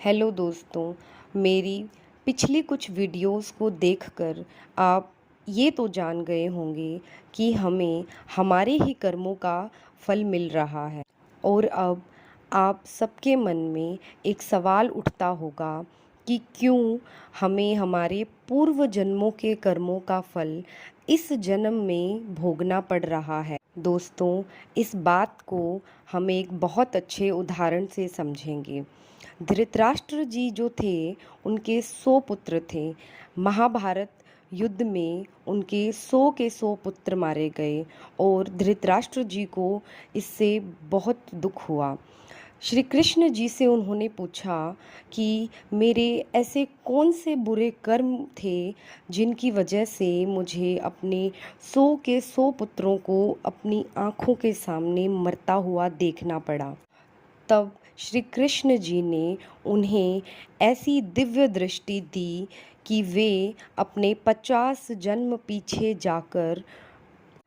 Hello दोस्तों, मेरी पिछली कुछ वीडियोस को देखकर आप ये तो जान गए होंगे कि हमें हमारे ही कर्मों का फल मिल रहा है। और अब आप सबके मन में एक सवाल उठता होगा कि क्यों हमें हमारे पूर्व जन्मों के कर्मों का फल इस जन्म में भोगना पड़ रहा है। दोस्तों, इस बात को हम एक बहुत अच्छे उदाहरण से समझेंगे। धृतराष्ट्र जी जो थे, उनके 100 पुत्र थे। महाभारत युद्ध में उनके 100 के 100 पुत्र मारे गए और धृतराष्ट्र जी को इससे बहुत दुख हुआ। श्री कृष्ण जी से उन्होंने पूछा कि मेरे ऐसे कौन से बुरे कर्म थे जिनकी वजह से मुझे अपने 100 के 100 पुत्रों को अपनी आँखों के सामने मरता हुआ देखना पड़ा। तब श्री कृष्ण जी ने उन्हें ऐसी दिव्य दृष्टि दी कि वे अपने 50 जन्म पीछे जाकर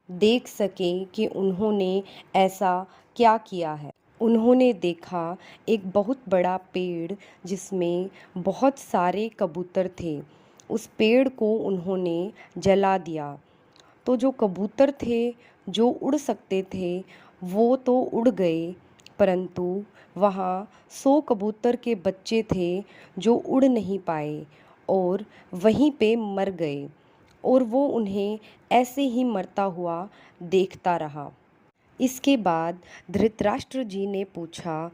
देख सकें कि उन्होंने ऐसा क्या किया है। उन्होंने देखा एक बहुत बड़ा पेड़ जिसमें बहुत सारे कबूतर थे। उस पेड़ को उन्होंने जला दिया। तो जो कबूतर थे, जो उड़ सकते थे, वो तो उड़ गए, परंतु वहाँ 100 कबूतर के बच्चे थे जो उड़ नहीं पाए और वहीं पे मर गए। और वो उन्हें ऐसे ही मरता हुआ देखता रहा। इसके बाद धृतराष्ट्र जी ने पूछा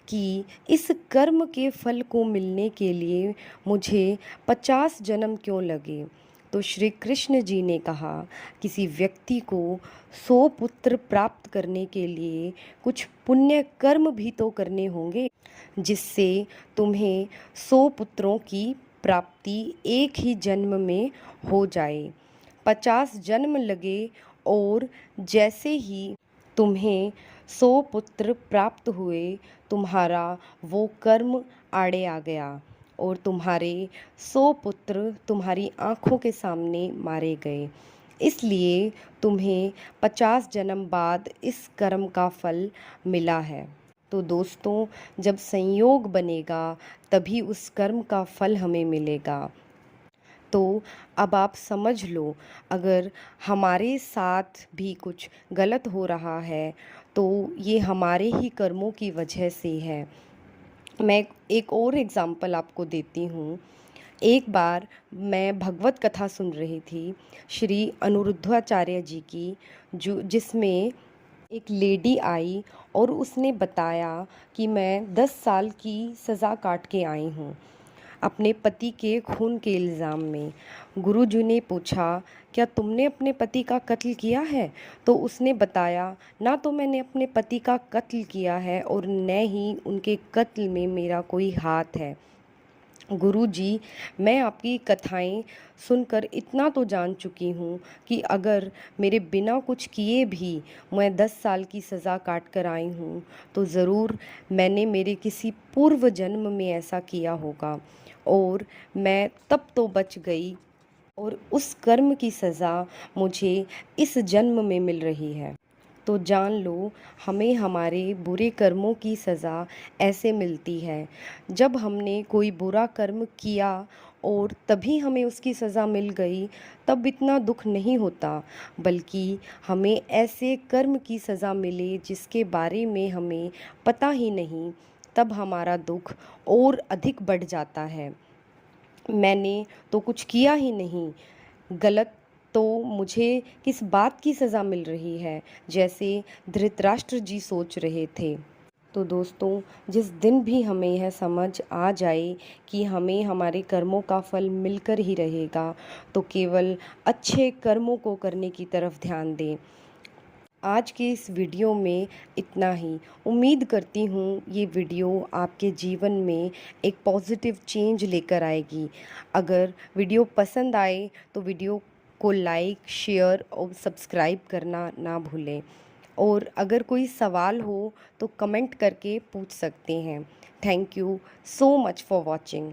कि इस कर्म के फल को मिलने के लिए मुझे 50 जन्म क्यों लगे। तो श्री कृष्ण जी ने कहा, किसी व्यक्ति को 100 पुत्र प्राप्त करने के लिए कुछ पुण्य कर्म भी तो करने होंगे, जिससे तुम्हें 100 पुत्रों की प्राप्ति एक ही जन्म में हो जाए। 50 जन्म लगे और जैसे ही तुम्हें 100 पुत्र प्राप्त हुए, तुम्हारा वो कर्म आड़े आ गया और तुम्हारे 100 पुत्र तुम्हारी आँखों के सामने मारे गए। इसलिए तुम्हें 50 जन्म बाद इस कर्म का फल मिला है। तो दोस्तों, जब संयोग बनेगा तभी उस कर्म का फल हमें मिलेगा। तो अब आप समझ लो, अगर हमारे साथ भी कुछ गलत हो रहा है तो ये हमारे ही कर्मों की वजह से है। मैं एक और एग्ज़ाम्पल आपको देती हूँ। एक बार मैं भगवत कथा सुन रही थी श्री अनिरुद्धाचार्य जी की, जो जिसमें एक लेडी आई और उसने बताया कि मैं 10 साल की सज़ा काट के आई हूँ अपने पति के खून के इल्ज़ाम में। गुरुजी ने पूछा, क्या तुमने अपने पति का कत्ल किया है? तो उसने बताया, ना तो मैंने अपने पति का कत्ल किया है और न ही उनके कत्ल में मेरा कोई हाथ है। गुरुजी, मैं आपकी कथाएं सुनकर इतना तो जान चुकी हूँ कि अगर मेरे बिना कुछ किए भी मैं 10 साल की सज़ा काट कर आई हूँ तो ज़रूर मैंने मेरे किसी पूर्व जन्म में ऐसा किया होगा और मैं तब तो बच गई और उस कर्म की सज़ा मुझे इस जन्म में मिल रही है। तो जान लो, हमें हमारे बुरे कर्मों की सज़ा ऐसे मिलती है। जब हमने कोई बुरा कर्म किया और तभी हमें उसकी सज़ा मिल गई, तब इतना दुख नहीं होता, बल्कि हमें ऐसे कर्म की सज़ा मिले जिसके बारे में हमें पता ही नहीं, तब हमारा दुख और अधिक बढ़ जाता है। मैंने तो कुछ किया ही नहीं गलत, तो मुझे किस बात की सज़ा मिल रही है, जैसे धृतराष्ट्र जी सोच रहे थे। तो दोस्तों, जिस दिन भी हमें यह समझ आ जाए कि हमें हमारे कर्मों का फल मिलकर ही रहेगा, तो केवल अच्छे कर्मों को करने की तरफ ध्यान दें। आज के इस वीडियो में इतना ही। उम्मीद करती हूँ ये वीडियो आपके जीवन में एक पॉजिटिव चेंज लेकर आएगी। अगर वीडियो पसंद आए तो वीडियो को लाइक, शेयर और सब्सक्राइब करना ना भूलें। और अगर कोई सवाल हो तो कमेंट करके पूछ सकते हैं। Thank you so much for watching.